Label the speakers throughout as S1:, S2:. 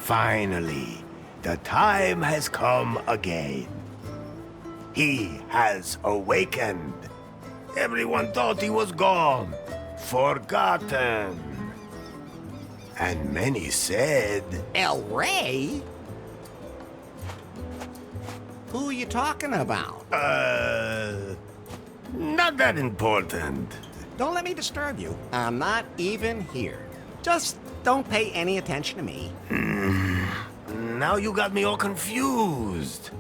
S1: Finally, the time has come again. He has awakened. Everyone thought he was gone, forgotten. And many said,
S2: El Rey? Who are you talking about?
S1: not that important.
S2: Don't let me disturb you. I'm not even here. Just don't pay any attention to me.
S1: Now you got me all confused.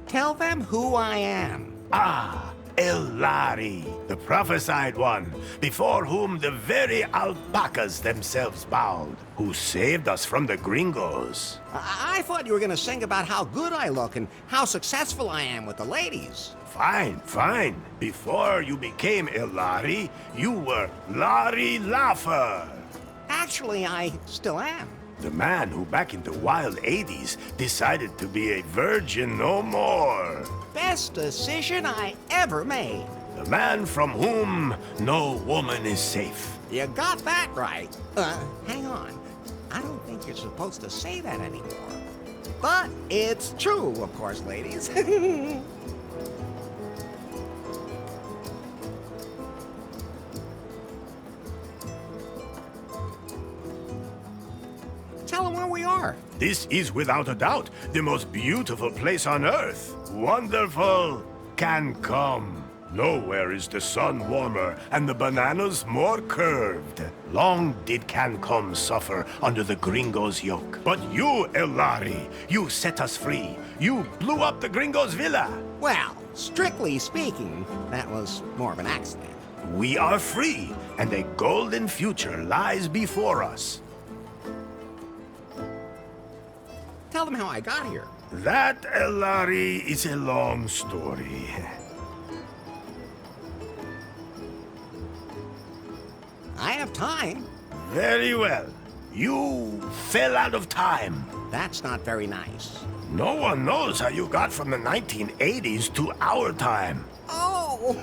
S2: Tell them who I am.
S1: Ah, Elari, the prophesied one, before whom the very alpacas themselves bowed, who saved us from the gringos.
S2: I thought you were gonna sing about how good I look and how successful I am with the ladies.
S1: Fine, fine. Before you became Elari, you were Lari Laugher.
S2: Actually, I still am.
S1: The man who back in the wild 80s decided to be a virgin no more.
S2: Best decision I ever made.
S1: The man from whom no woman is safe.
S2: You got that right. Hang on. I don't think you're supposed to say that anymore. But it's true, of course, ladies. Tell them where we are.
S1: This is without a doubt the most beautiful place on earth. Wonderful Cancom. Nowhere is the sun warmer and the bananas more curved. Long did Cancom suffer under the gringos' yoke. But you, Elari, you set us free. You blew up the gringos' villa.
S2: Well, strictly speaking, that was more of an accident.
S1: We are free, and a golden future lies before us.
S2: Tell them how I got here.
S1: That, Elari, is a long story.
S2: I have time.
S1: Very well. You fell out of time.
S2: That's not very nice.
S1: No one knows how you got from the 1980s to our time.
S2: Oh,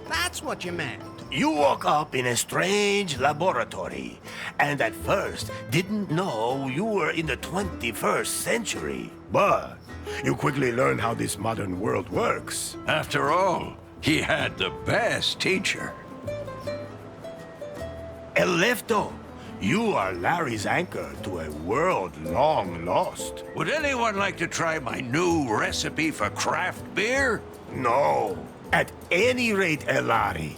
S2: that's what you meant.
S1: You woke up in a strange laboratory, and at first didn't know you were in the 21st century. But you quickly learned how this modern world works.
S3: After all, he had the best teacher.
S1: Elefto, you are Larry's anchor to a world long lost.
S3: Would anyone like to try my new recipe for craft beer?
S1: No. At any rate, Elari,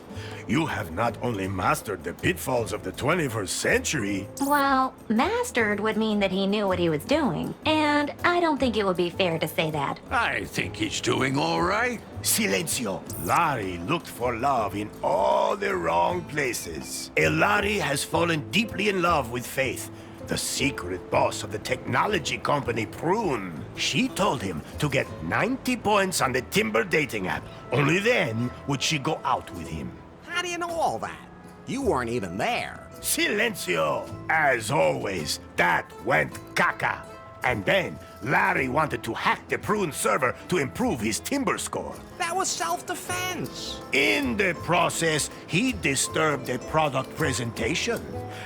S1: you have not only mastered the pitfalls of the 21st century.
S4: Well, mastered would mean that he knew what he was doing, and I don't think it would be fair to say that.
S3: I think he's doing all right.
S1: Silencio. Larry looked for love in all the wrong places. Elari has fallen deeply in love with Faith, the secret boss of the technology company Prune. She told him to get 90 points on the Timber dating app. Only then would she go out with him.
S2: How do you know all that? You weren't even there.
S1: Silencio! As always, that went caca. And then, Larry wanted to hack the Prune server to improve his Timber score.
S2: That was self-defense.
S1: In the process, he disturbed a product presentation,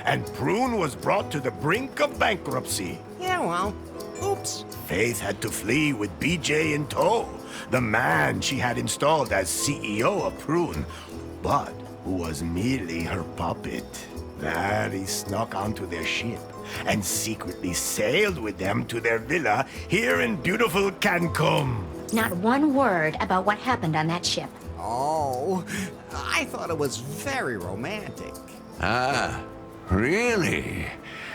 S1: and Prune was brought to the brink of bankruptcy.
S2: Yeah, well, oops.
S1: Faith had to flee with BJ in tow, the man she had installed as CEO of Prune, but who was merely her puppet. Larry snuck onto their ship and secretly sailed with them to their villa here in beautiful Cancun.
S4: Not one word about what happened on that ship.
S2: Oh, I thought it was very romantic.
S3: Ah, really?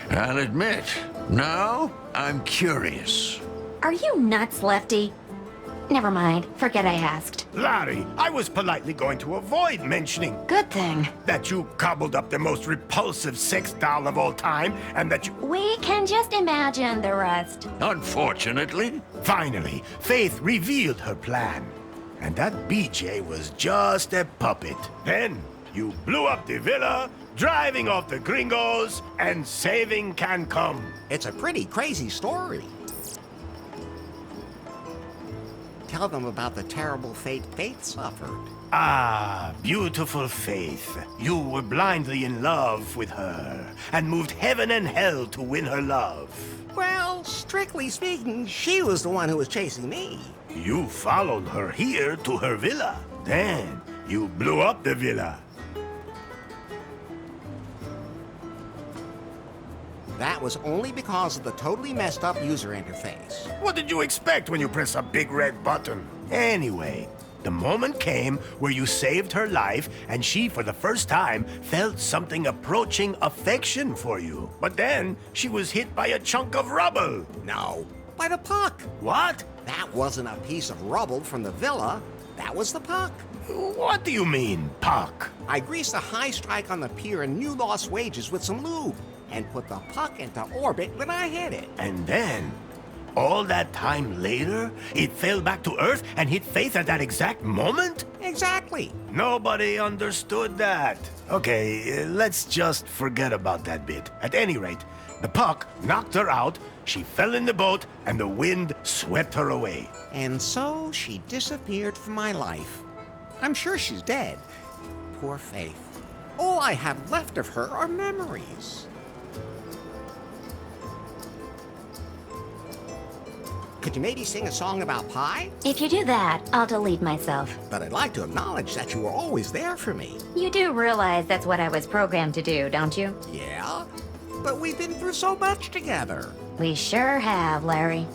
S3: I'll admit, now I'm curious.
S4: Are you nuts, Lefty? Never mind. Forget I asked.
S1: Larry, I was politely going to avoid mentioning
S4: Good thing.
S1: that you cobbled up the most repulsive sex doll of all time, and that you...
S4: We can just imagine the rest.
S3: Unfortunately,
S1: Finally, Faith revealed her plan. And that BJ was just a puppet. Then, you blew up the villa, driving off the gringos, and saving Cancun.
S2: It's a pretty crazy story. tell them about the terrible fate Faith suffered.
S1: Ah, beautiful Faith. You were blindly in love with her and moved heaven and hell to win her love.
S2: Well, strictly speaking, she was the one who was chasing me.
S1: You followed her here to her villa. Then you blew up the villa.
S2: That was only because of the totally messed up user interface.
S1: What did you expect when you press a big red button? Anyway, the moment came where you saved her life, and she, for the first time, felt something approaching affection for you. But then she was hit by a chunk of rubble.
S2: No, by the puck.
S1: What?
S2: That wasn't a piece of rubble from the villa. That was the puck.
S1: What do you mean, puck?
S2: I greased a high strike on the pier in New Lost Wages with some lube and put the puck into orbit when I hit it.
S1: And then, all that time later, it fell back to Earth and hit Faith at that exact moment?
S2: Exactly.
S1: Nobody understood that. Okay, let's just forget about that bit. At any rate, the puck knocked her out, she fell in the boat, and the wind swept her away.
S2: And so she disappeared from my life. I'm sure she's dead. Poor Faith. All I have left of her are memories. Could you maybe sing a song about pie?
S4: If you do that, I'll delete myself.
S2: But I'd like to acknowledge that you were always there for me.
S4: You do realize that's what I was programmed to do, don't you?
S2: Yeah? But we've been through so much together.
S4: We sure have, Larry.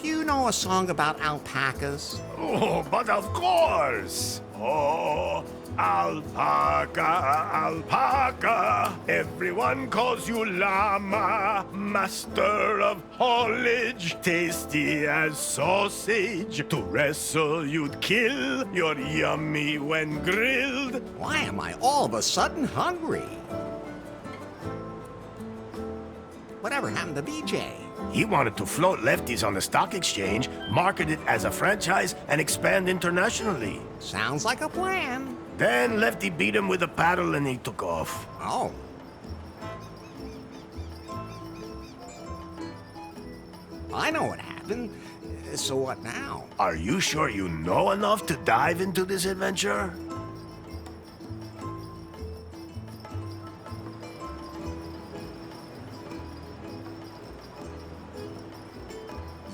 S2: Do you know a song about alpacas?
S1: Oh, but of course! Oh, alpaca, alpaca. Everyone calls you llama, master of haulage, tasty as sausage. To wrestle, you'd kill. You're yummy when grilled.
S2: Why am I all of a sudden hungry? Whatever happened to BJ?
S1: He wanted to float lefties on the stock exchange, market it as a franchise, and expand internationally.
S2: Sounds like a plan.
S1: Then Lefty beat him with a paddle and he took off.
S2: Oh. I know what happened. So what now?
S1: Are you sure you know enough to dive into this adventure?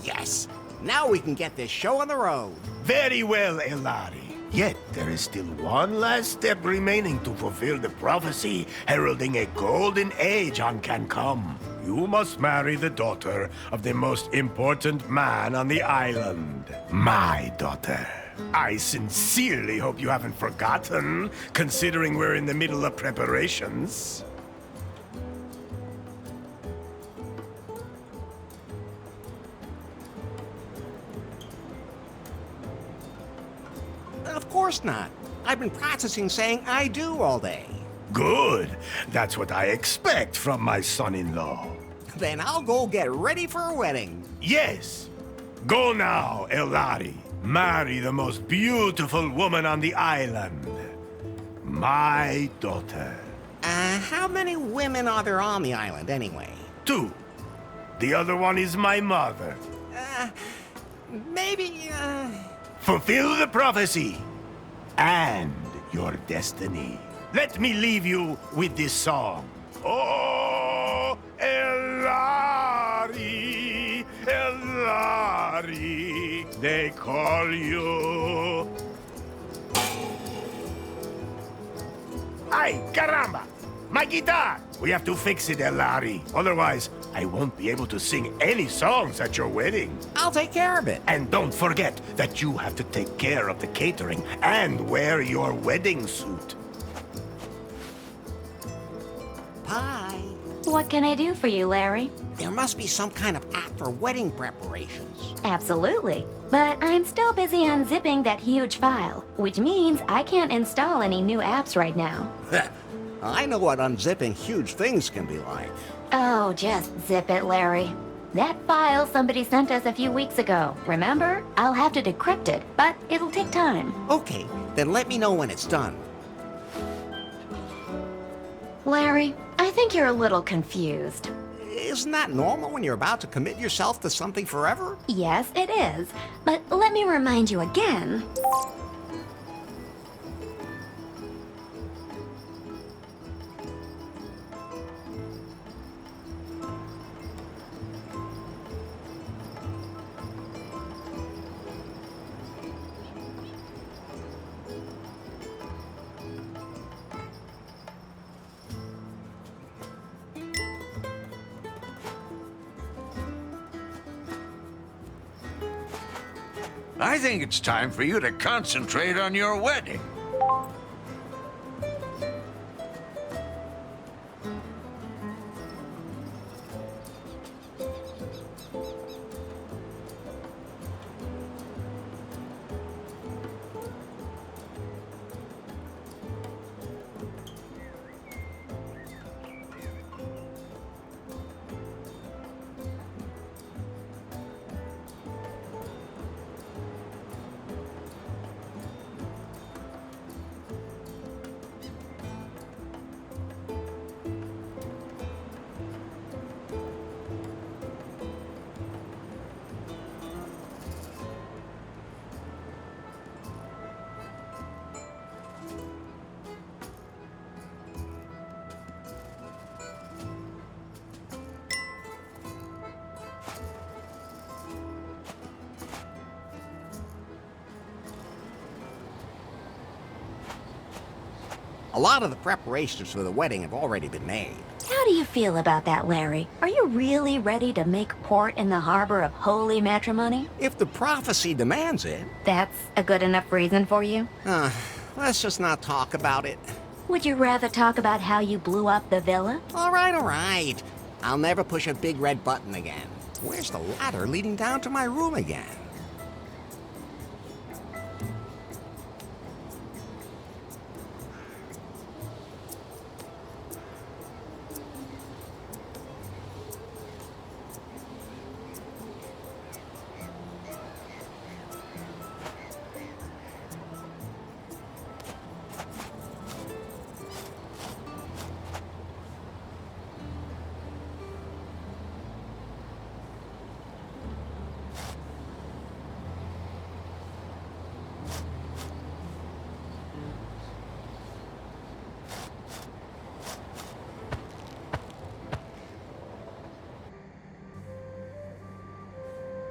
S2: Yes. Now we can get this show on the road.
S1: Very well, Elari. Yet there is still one last step remaining to fulfill the prophecy heralding a golden age on Cancom. You must marry the daughter of the most important man on the island. My daughter. I sincerely hope you haven't forgotten, considering we're in the middle of preparations.
S2: Of course not. I've been practicing saying I do all day.
S1: Good. That's what I expect from my son-in-law.
S2: Then I'll go get ready for a wedding.
S1: Yes. Go now, Elari. Marry the most beautiful woman on the island. My daughter.
S2: How many women are there on the island anyway?
S1: 2. The other one is my mother.
S2: Maybe,
S1: Fulfill the prophecy and your destiny. Let me leave you with this song. Oh, Elari, Elari, they call you. Ay, caramba! My guitar! We have to fix it, Elari. Otherwise, I won't be able to sing any songs at your wedding.
S2: I'll take care of it.
S1: And don't forget that you have to take care of the catering and wear your wedding suit.
S2: Pie.
S4: What can I do for you, Larry?
S2: There must be some kind of app for wedding preparations.
S4: Absolutely. But I'm still busy unzipping that huge file, which means I can't install any new apps right now.
S2: I know what unzipping huge things can be like.
S4: Oh, just zip it, Larry. That file somebody sent us a few weeks ago, remember? I'll have to decrypt it, but it'll take time.
S2: Okay, then let me know when it's done.
S4: Larry, I think you're a little confused.
S2: Isn't that normal when you're about to commit yourself to something forever?
S4: Yes, it is. But let me remind you again.
S3: I think it's time for you to concentrate on your wedding.
S2: A lot of the preparations for the wedding have already been made.
S4: How do you feel about that, Larry? Are you really ready to make port in the harbor of holy matrimony?
S2: If the prophecy demands it.
S4: That's a good enough reason for you?
S2: Let's just not talk about it.
S4: Would you rather talk about how you blew up the villa?
S2: All right. I'll never push a big red button again. Where's the ladder leading down to my room again?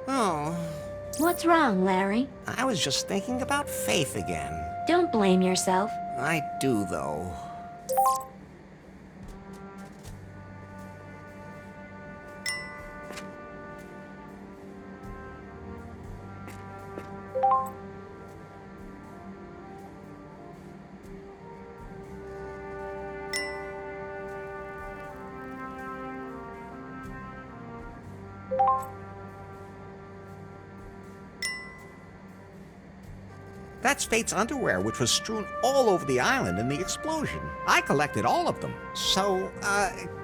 S2: Oh,
S4: What's wrong, Larry?
S2: I was just thinking about Faith again.
S4: Don't blame yourself.
S2: I do, though. That's Fate's underwear, which was strewn all over the island in the explosion. I collected all of them. So,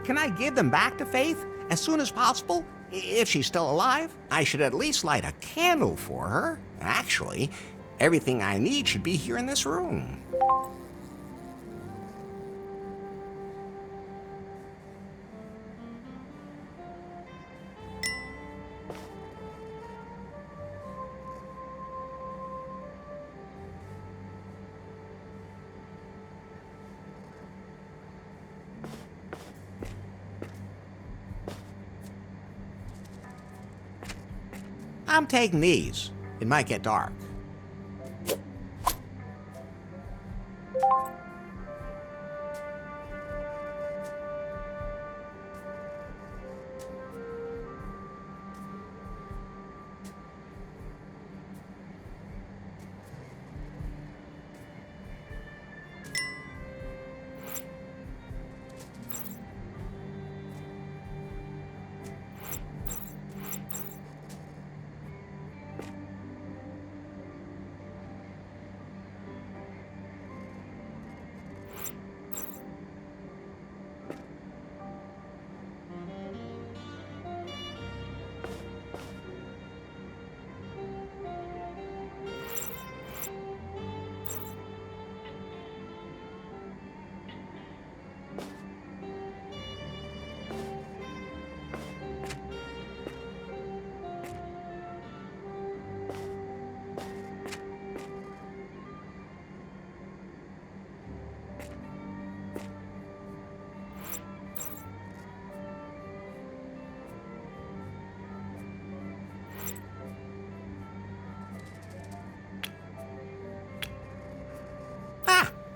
S2: can I give them back to Faith as soon as possible? If she's still alive? I should at least light a candle for her. Actually, everything I need should be here in this room. I'm taking these. It might get dark.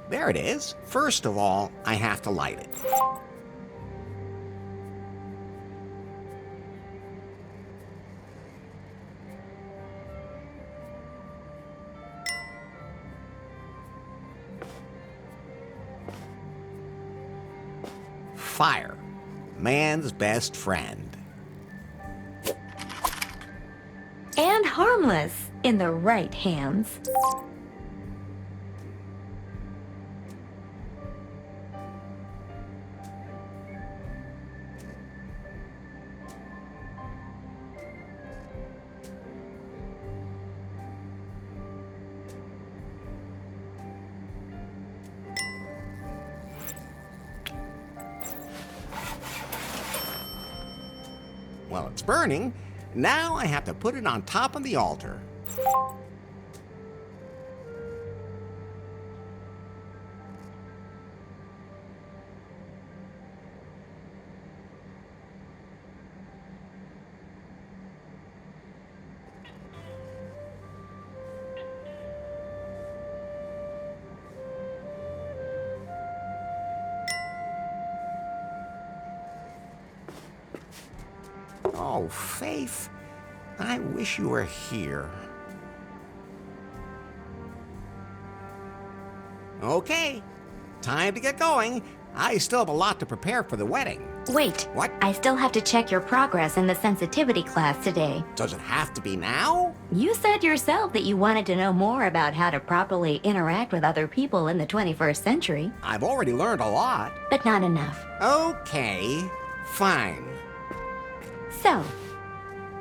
S2: There it is. First of all, I have to light it. Fire, man's best friend.
S4: And harmless in the right hands.
S2: Well, it's burning. Now I have to put it on top of the altar. Oh, Faith, I wish you were here. Okay, time to get going. I still have a lot to prepare for the wedding.
S4: Wait.
S2: What?
S4: I still have to check your progress in the sensitivity class today.
S2: Does it have to be now?
S4: You said yourself that you wanted to know more about how to properly interact with other people in the 21st century,
S2: I've already learned a lot.
S4: but not enough.
S2: Okay, fine.
S4: So,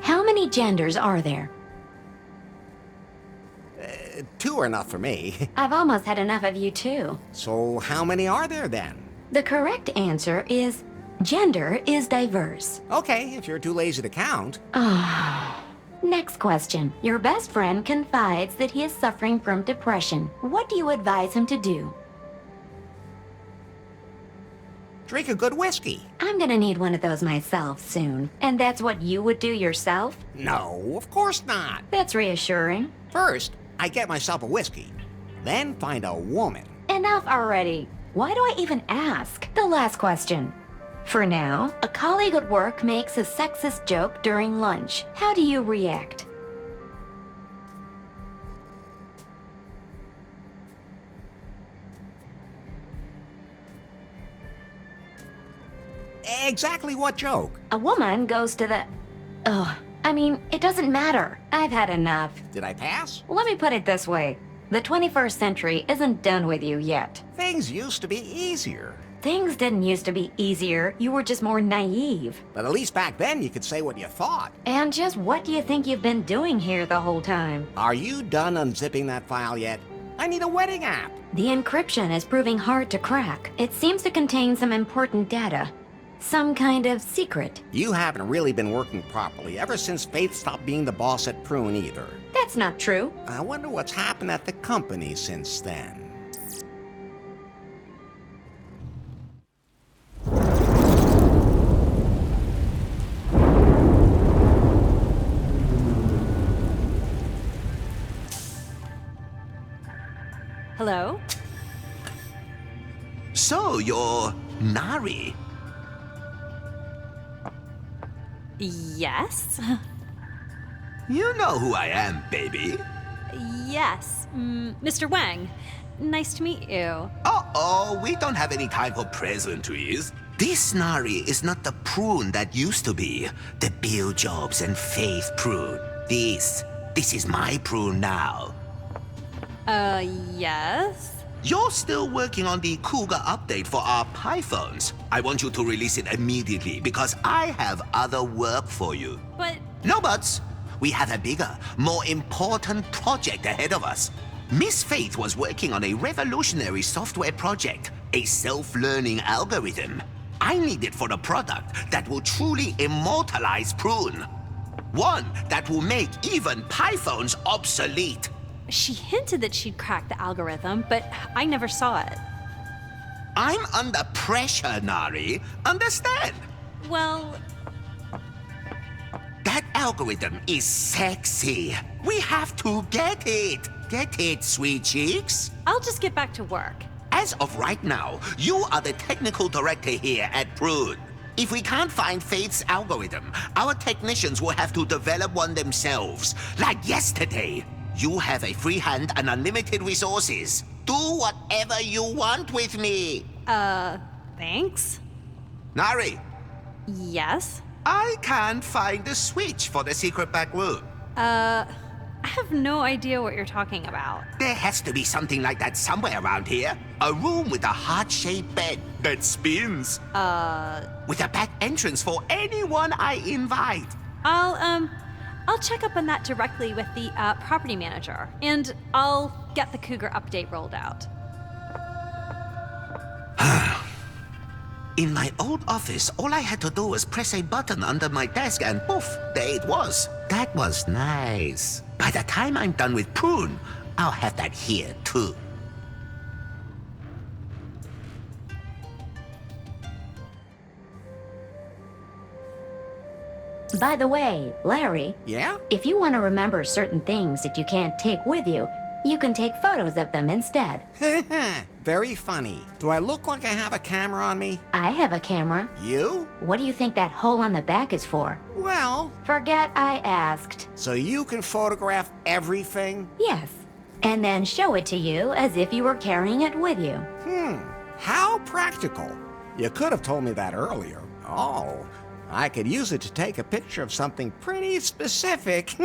S4: how many genders are there?
S2: 2 are enough for me.
S4: I've almost had enough of you too.
S2: So how many are there then?
S4: The correct answer is gender is diverse.
S2: Okay, if you're too lazy to count.
S4: Next question. Your best friend confides that he is suffering from depression. What do you advise him to do?
S2: Drink a good whiskey.
S4: I'm gonna need one of those myself soon. And that's what you would do yourself?
S2: No, of course not.
S4: That's reassuring.
S2: First, I get myself a whiskey. Then find a woman.
S4: Enough already. Why do I even ask? The last question. For now, a colleague at work makes a sexist joke during lunch. How do you react?
S2: Exactly what joke?
S4: A woman goes to the... Ugh. I mean, it doesn't matter. I've had enough.
S2: Did I pass?
S4: Let me put it this way. The 21st century isn't done with you yet.
S2: Things used to be easier.
S4: Things didn't used to be easier. You were just more naive.
S2: But at least back then you could say what you thought.
S4: And just what do you think you've been doing here the whole time?
S2: Are you done unzipping that file yet? I need a wedding app.
S4: The encryption is proving hard to crack. It seems to contain some important data. Some kind of secret.
S2: You haven't really been working properly ever since Faith stopped being the boss at Prune either.
S4: That's not true.
S2: I wonder what's happened at the company since then.
S5: Hello?
S3: So, you're Nari.
S5: Yes?
S3: You know who I am, baby.
S5: Yes. Mr. Wang. Nice to meet you.
S3: Uh-oh, we don't have any time for pleasantries. This Nari is not the Prune that used to be. The Bill Jobs and Faith Prune. This is my Prune now.
S5: Yes?
S3: You're still working on the Cougar update for our Pythons. I want you to release it immediately because I have other work for you.
S5: But...
S3: No buts. We have a bigger, more important project ahead of us. Miss Faith was working on a revolutionary software project, a self-learning algorithm. I need it for a product that will truly immortalize Prune. One that will make even Pythons obsolete.
S5: She hinted that she'd cracked the algorithm, but I never saw it.
S3: I'm under pressure, Nari. Understand?
S5: Well,
S3: That algorithm is sexy. We have to get it. Get it, sweet cheeks?
S5: I'll just get back to work.
S3: As of right now, you are the technical director here at Prune. If we can't find Faith's algorithm, our technicians will have to develop one themselves. Like yesterday. You have a free hand and unlimited resources. Do whatever you want with me.
S5: Thanks?
S3: Nari,
S5: Yes?
S3: I can't find the switch for the secret back room.
S5: I have no idea what you're talking about.
S3: There has to be something like that somewhere around here. A room with a heart-shaped bed that spins. With a back entrance for anyone I invite.
S5: I'll check up on that directly with the property manager, and I'll get the Cougar update rolled out.
S3: In my old office, all I had to do was press a button under my desk and poof, there it was. That was nice. By the time I'm done with Prune, I'll have that here too.
S4: By the way, Larry,
S2: Yeah?
S4: if you want to remember certain things that you can't take with you, you can take photos of them instead.
S2: Very funny. Do I look like I have a camera on me?
S4: I have a camera.
S2: You?
S4: What do you think that hole on the back is for?
S2: Well,
S4: Forget I asked.
S2: so you can photograph everything?
S4: Yes. And then show it to you as if you were carrying it with you.
S2: How practical. You could have told me that earlier. Oh, I could use it to take a picture of something pretty specific.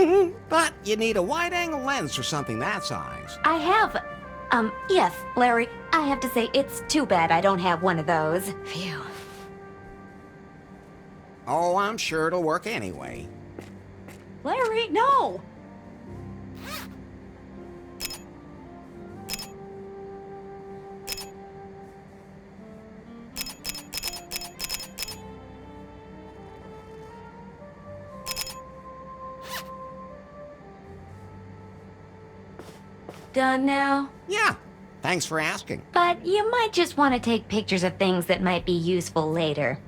S2: But you need a wide-angle lens for something that size.
S4: I have. Yes, Larry, I have to say it's too bad I don't have one of those. Phew.
S2: Oh, I'm sure it'll work anyway.
S5: Larry, no!
S4: Done now?
S2: Yeah, thanks for asking.
S4: But you might just want to take pictures of things that might be useful later.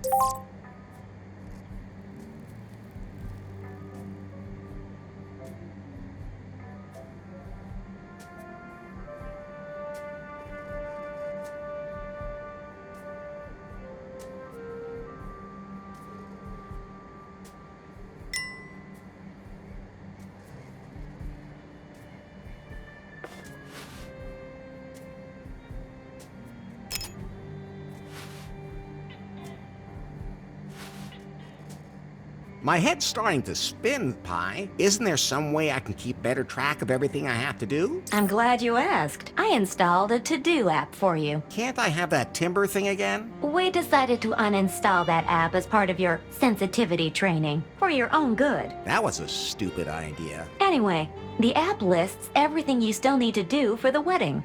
S2: My head's starting to spin, Pi. Isn't there some way I can keep better track of everything I have to do?
S4: I'm glad you asked. I installed a to-do app for you.
S2: Can't I have that timber thing again?
S4: We decided to uninstall that app as part of your sensitivity training, for your own good.
S2: That was a stupid idea.
S4: Anyway, the app lists everything you still need to do for the wedding.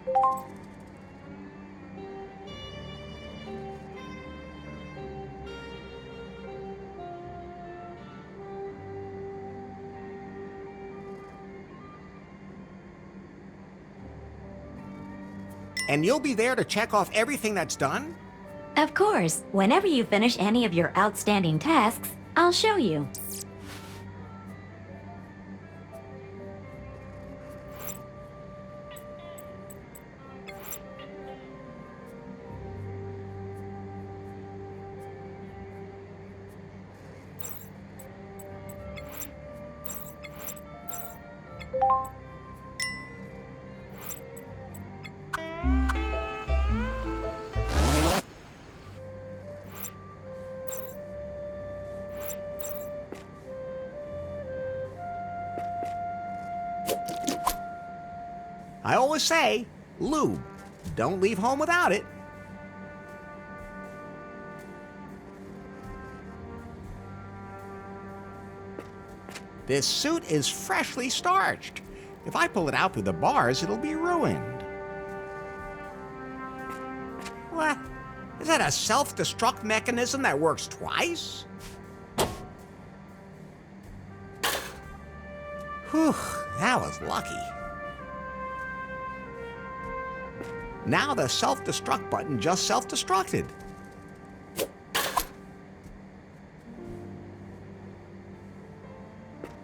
S2: And you'll be there to check off everything that's done?
S4: Of course, whenever you finish any of your outstanding tasks, I'll show you.
S2: I always say, lube. Don't leave home without it. This suit is freshly starched. If I pull it out through the bars, it'll be ruined. What? Is that a self-destruct mechanism that works twice? Whew, that was lucky. Now the self-destruct button just self-destructed.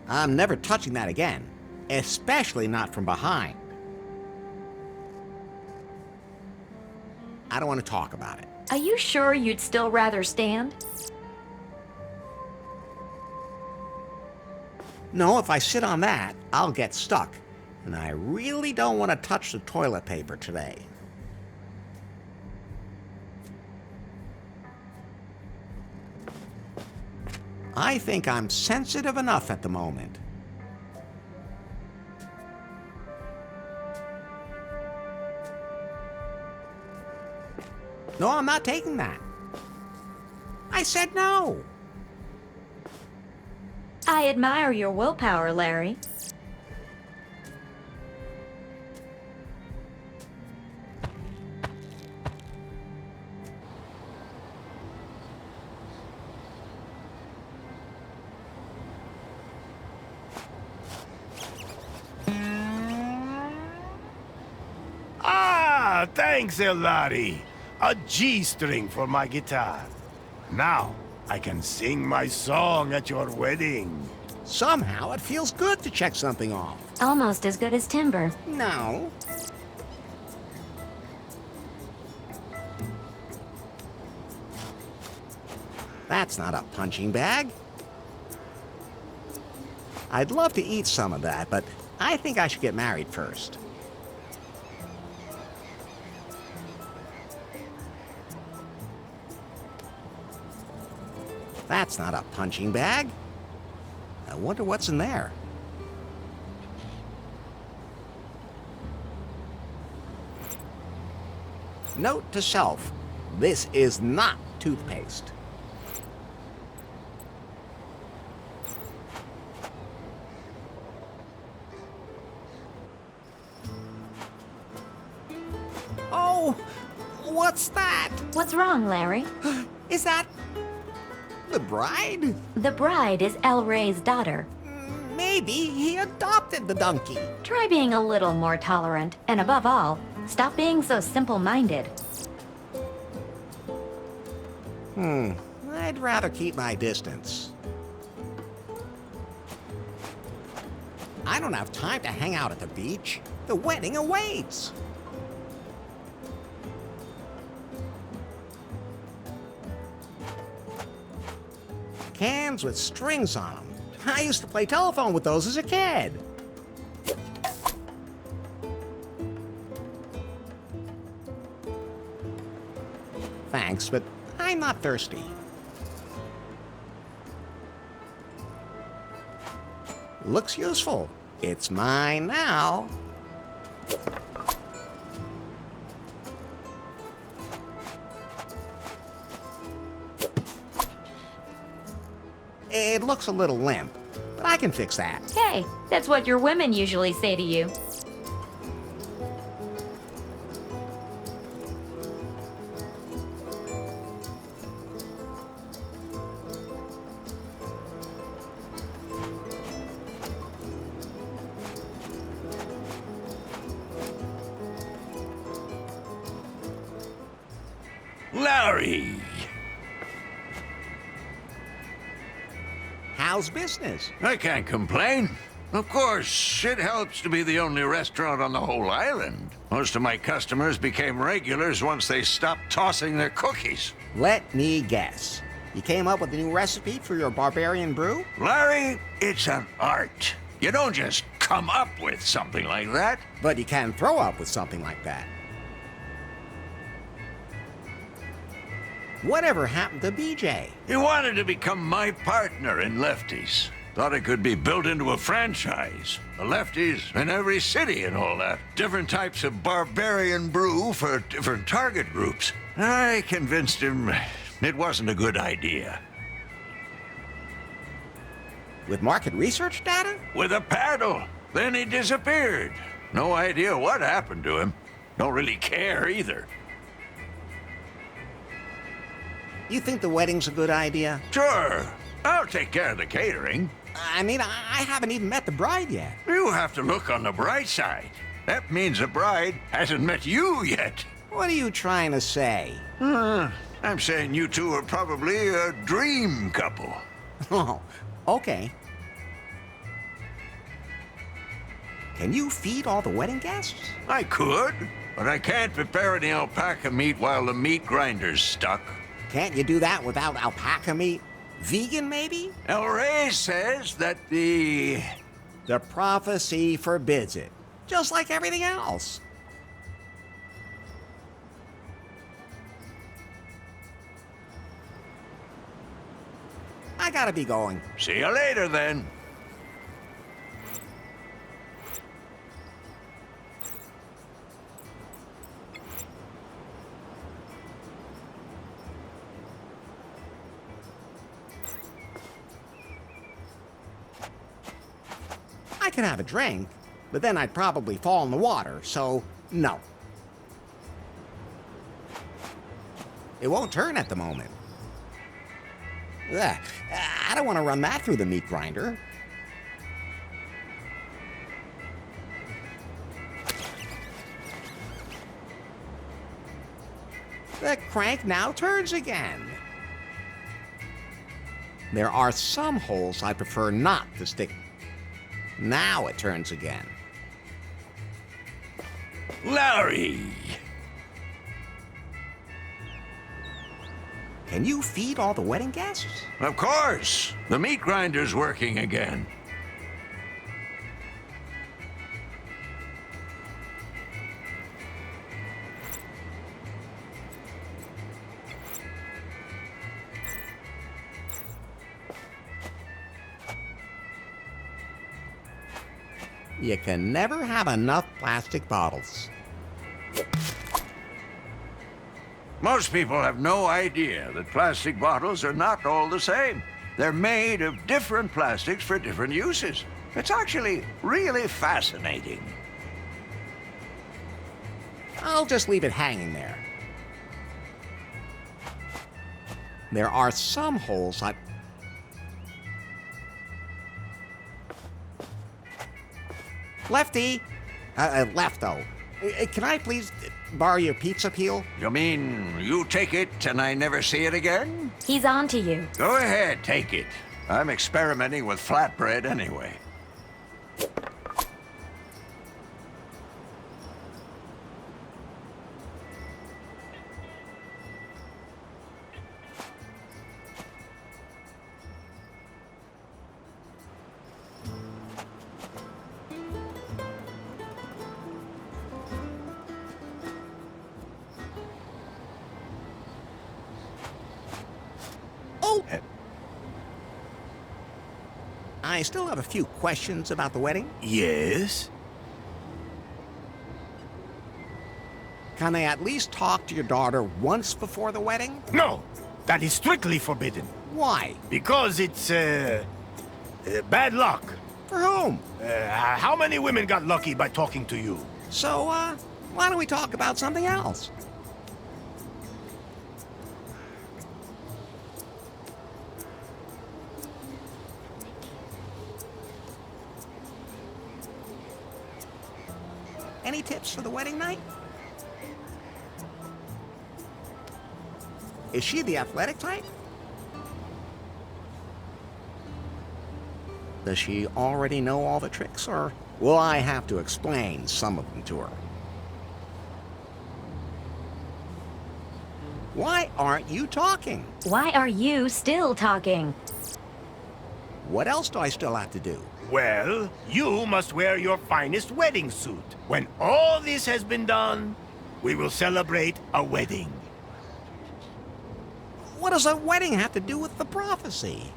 S2: I'm never touching that again, especially not from behind. I don't want to talk about it.
S4: Are you sure you'd still rather stand?
S2: No, if I sit on that, I'll get stuck. And I really don't want to touch the toilet paper today. I think I'm sensitive enough at the moment. No, I'm not taking that. I said no.
S4: I admire your willpower, Larry.
S1: Ah, thanks, Elari. A G-string for my guitar. Now, I can sing my song at your wedding.
S2: Somehow it feels good to check something off.
S4: Almost as good as timber.
S2: No. That's not a punching bag. I'd love to eat some of that, but I think I should get married first. That's not a punching bag. I wonder what's in there. Note to self, this is not toothpaste. Oh, what's that?
S4: What's wrong, Larry?
S2: Is that the bride?
S4: The bride is El Rey's daughter.
S2: Maybe he adopted the donkey.
S4: Try being a little more tolerant, and above all, stop being so simple-minded.
S2: I'd rather keep my distance. I don't have time to hang out at the beach. The wedding awaits. Cans with strings on them. I used to play telephone with those as a kid. Thanks, but I'm not thirsty. Looks useful. It's mine now. It looks a little limp, but I can fix that.
S4: Hey, that's what your women usually say to you.
S6: Larry!
S2: How's business?
S6: I can't complain. Of course, it helps to be the only restaurant on the whole island. Most of my customers became regulars once they stopped tossing their cookies.
S2: Let me guess. You came up with a new recipe for your barbarian brew?
S6: Larry, it's an art. You don't just come up with something like that.
S2: But you can throw up with something like that. Whatever happened to BJ?
S6: He wanted to become my partner in Lefties. Thought it could be built into a franchise. The Lefties in every city and all that. Different types of barbarian brew for different target groups. I convinced him it wasn't a good idea.
S2: With market research data?
S6: With a paddle. Then he disappeared. No idea what happened to him. Don't really care either.
S2: You think the wedding's a good idea?
S6: Sure. I'll take care of the catering.
S2: I mean, I haven't even met the bride yet.
S6: You have to look on the bright side. That means the bride hasn't met you yet.
S2: What are you trying to say?
S6: I'm saying you two are probably a dream couple.
S2: Oh, okay. Can you feed all the wedding guests?
S6: I could. but I can't prepare any alpaca meat while the meat grinder's stuck.
S2: Can't you do that without alpaca meat? Vegan, maybe?
S6: El Rey says that the...
S2: The prophecy forbids it, just like everything else. I gotta be going.
S6: See you later, then.
S2: I could have a drink, but then I'd probably fall in the water, so no. It won't turn at the moment. Ugh, I don't want to run that through the meat grinder. The crank now turns again. There are some holes I prefer not to stick. Now it turns again.
S6: Larry!
S2: Can you feed all the wedding guests?
S6: Of course! The meat grinder's working again.
S2: You can never have enough plastic bottles.
S6: Most people have no idea that plastic bottles are not all the same. They're made of different plastics for different uses. It's actually really fascinating.
S2: I'll just leave it hanging there. There are some holes I... Lefty! Lefto. Can I please borrow your pizza peel?
S6: You mean you take it and I never see it again?
S4: He's on to you.
S6: Go ahead, take it. I'm experimenting with flatbread anyway.
S2: I still have a few questions about the wedding.
S1: Yes?
S2: Can I at least talk to your daughter once before the wedding?
S1: No, that is strictly forbidden.
S2: Why?
S1: Because it's, bad luck.
S2: For whom?
S1: How many women got lucky by talking to you?
S2: So, why don't we talk about something else? Any tips for the wedding night? Is she the athletic type? Does she already know all the tricks, or will I have to explain some of them to her? Why aren't you talking?
S4: Why are you still talking?
S2: What else do I still have to do?
S1: Well, you must wear your finest wedding suit. When all this has been done, we will celebrate a wedding.
S2: What does a wedding have to do with the prophecy?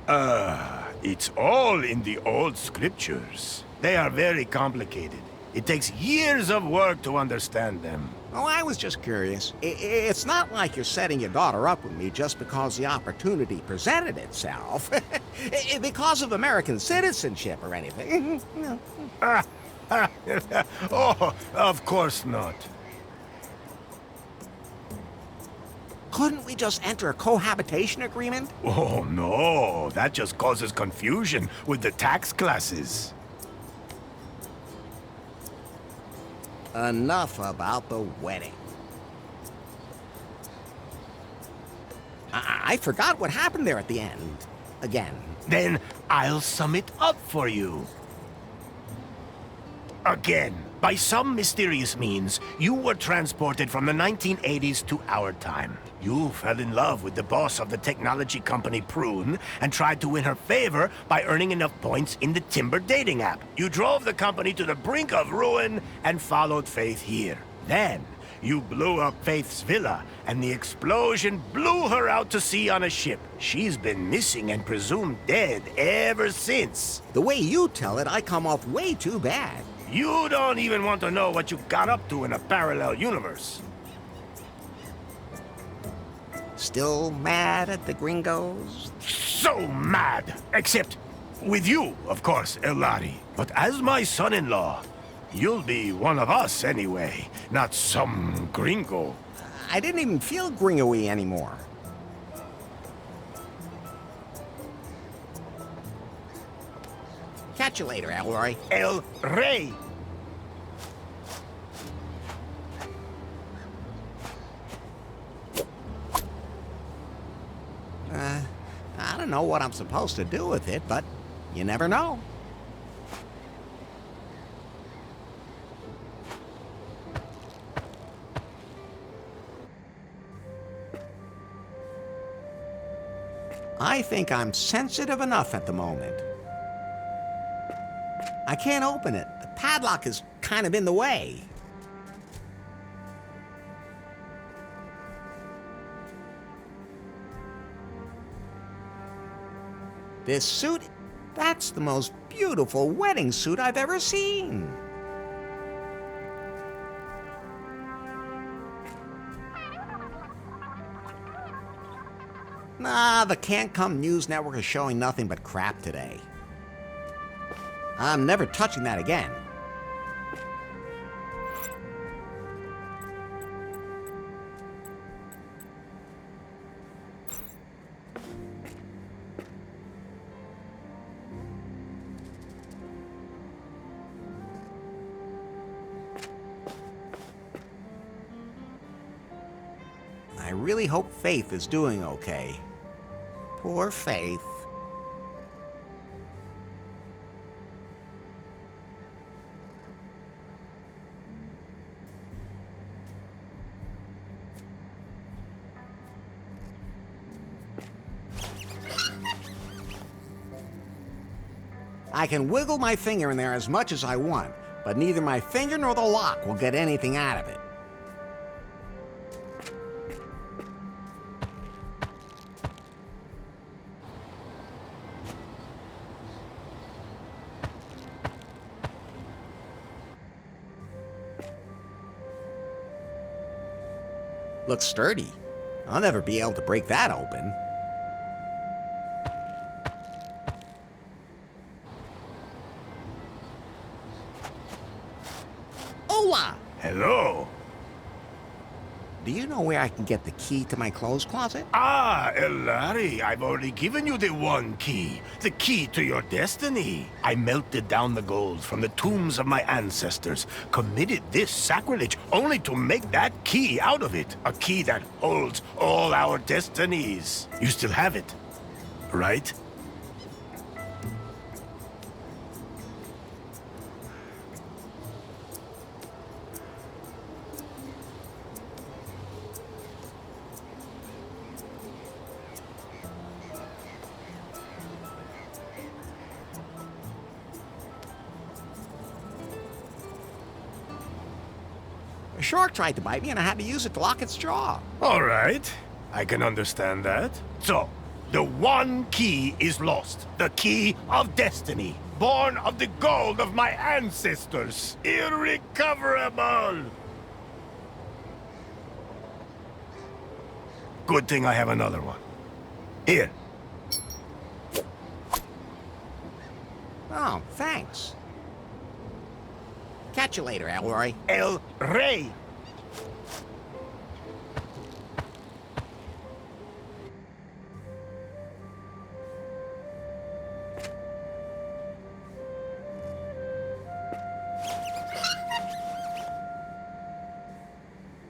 S1: It's all in the old scriptures. They are very complicated. It takes years of work to understand them.
S2: Oh, I was just curious. It's not like you're setting your daughter up with me just because the opportunity presented itself. Because of American citizenship or anything. No.
S1: Oh, of course not.
S2: Couldn't we just enter a cohabitation agreement?
S1: Oh, no. That just causes confusion with the tax classes.
S2: Enough about the wedding. I forgot what happened there at the end. Again.
S1: Then I'll sum it up for you. Again. By some mysterious means, you were transported from the 1980s to our time. You fell in love with the boss of the technology company Prune and tried to win her favor by earning enough points in the Timber dating app. You drove the company to the brink of ruin and followed Faith here. Then, you blew up Faith's villa, and the explosion blew her out to sea on a ship. She's been missing and presumed dead ever since.
S2: The way you tell it, I come off way too bad.
S1: You don't even want to know what you got up to in a parallel universe.
S2: Still mad at the gringos?
S1: So mad! Except with you, of course, Elari. But as my son-in-law, you'll be one of us anyway, not some gringo.
S2: I didn't even feel gringo-y anymore. Catch you later, Alroy.
S1: El Rey!
S2: I don't know what I'm supposed to do with it, but you never know. I think I'm sensitive enough at the moment. I can't open it. The padlock is kind of in the way. This suit, that's the most beautiful wedding suit I've ever seen. Nah, the Can't Come News Network is showing nothing but crap today. I'm never touching that again. I really hope Faith is doing okay. Poor Faith. I can wiggle my finger in there as much as I want, but neither my finger nor the lock will get anything out of it. Looks sturdy. I'll never be able to break that open. Hola!
S1: Hello.
S2: Do you know where I can get the key to my clothes closet?
S1: Ah, Elari, I've already given you the one key. The key to your destiny. I melted down the gold from the tombs of my ancestors, committed this sacrilege only to make that key out of it. A key that holds all our destinies. You still have it, right?
S2: A shark tried to bite me and I had to use it to lock its jaw.
S1: All right. I can understand that. So, the one key is lost. The key of destiny. Born of the gold of my ancestors. Irrecoverable! Good thing I have another one. Here.
S2: Oh, thanks. Catch you later, Alroy.
S1: El Rey.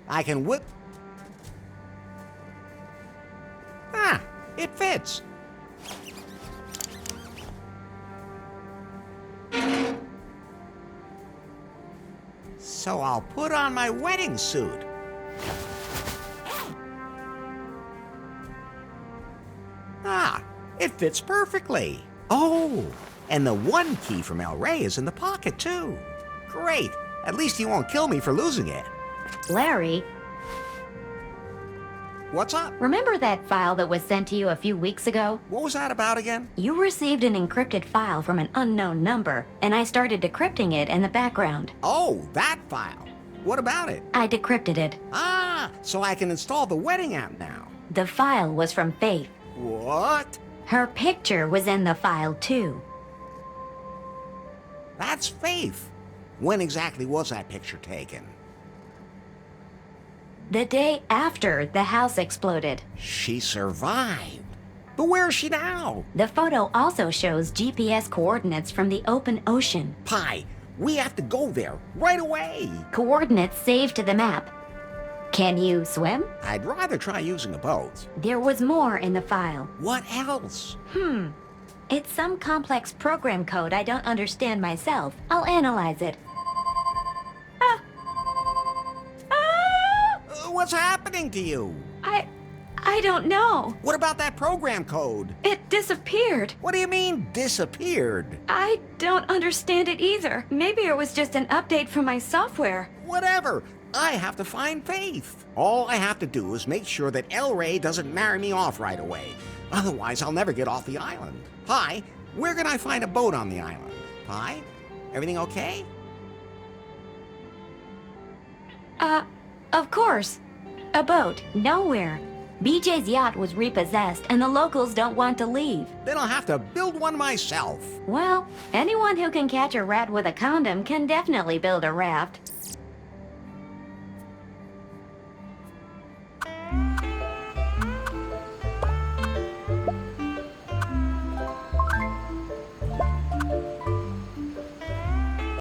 S2: I can whip... Ah, it fits. So I'll put on my wedding suit. Ah, it fits perfectly. Oh, and the one key from El Rey is in the pocket, too. Great. At least he won't kill me for losing it.
S4: Larry,
S2: What's up?
S4: remember that file that was sent to you a few weeks ago?
S2: What was that about again?
S4: You received an encrypted file from an unknown number, and I started decrypting it in the background.
S2: Oh, that file. What about it?
S4: I decrypted it.
S2: Ah, so I can install the wedding app now.
S4: The file was from Faith.
S2: What?
S4: Her picture was in the file, too.
S2: That's Faith. When exactly was that picture taken?
S4: The day after the house exploded.
S2: She survived. But where is she now?
S4: The photo also shows GPS coordinates from the open ocean.
S2: Pi, we have to go there right away.
S4: Coordinates saved to the map. Can you swim?
S2: I'd rather try using a boat.
S4: There was more in the file.
S2: What else?
S4: It's some complex program code I don't understand myself. I'll analyze it.
S2: What's happening to you?
S4: I don't know.
S2: What about that program code?
S4: It disappeared.
S2: What do you mean, disappeared?
S4: I don't understand it either. Maybe it was just an update from my software.
S2: Whatever. I have to find Faith. All I have to do is make sure that El Rey doesn't marry me off right away. Otherwise, I'll never get off the island. Pi, where can I find a boat on the island? Pi, everything okay?
S4: Of course. A boat. Nowhere. BJ's yacht was repossessed and the locals don't want to leave.
S2: Then I'll have to build one myself.
S4: Well, anyone who can catch a rat with a condom can definitely build a raft.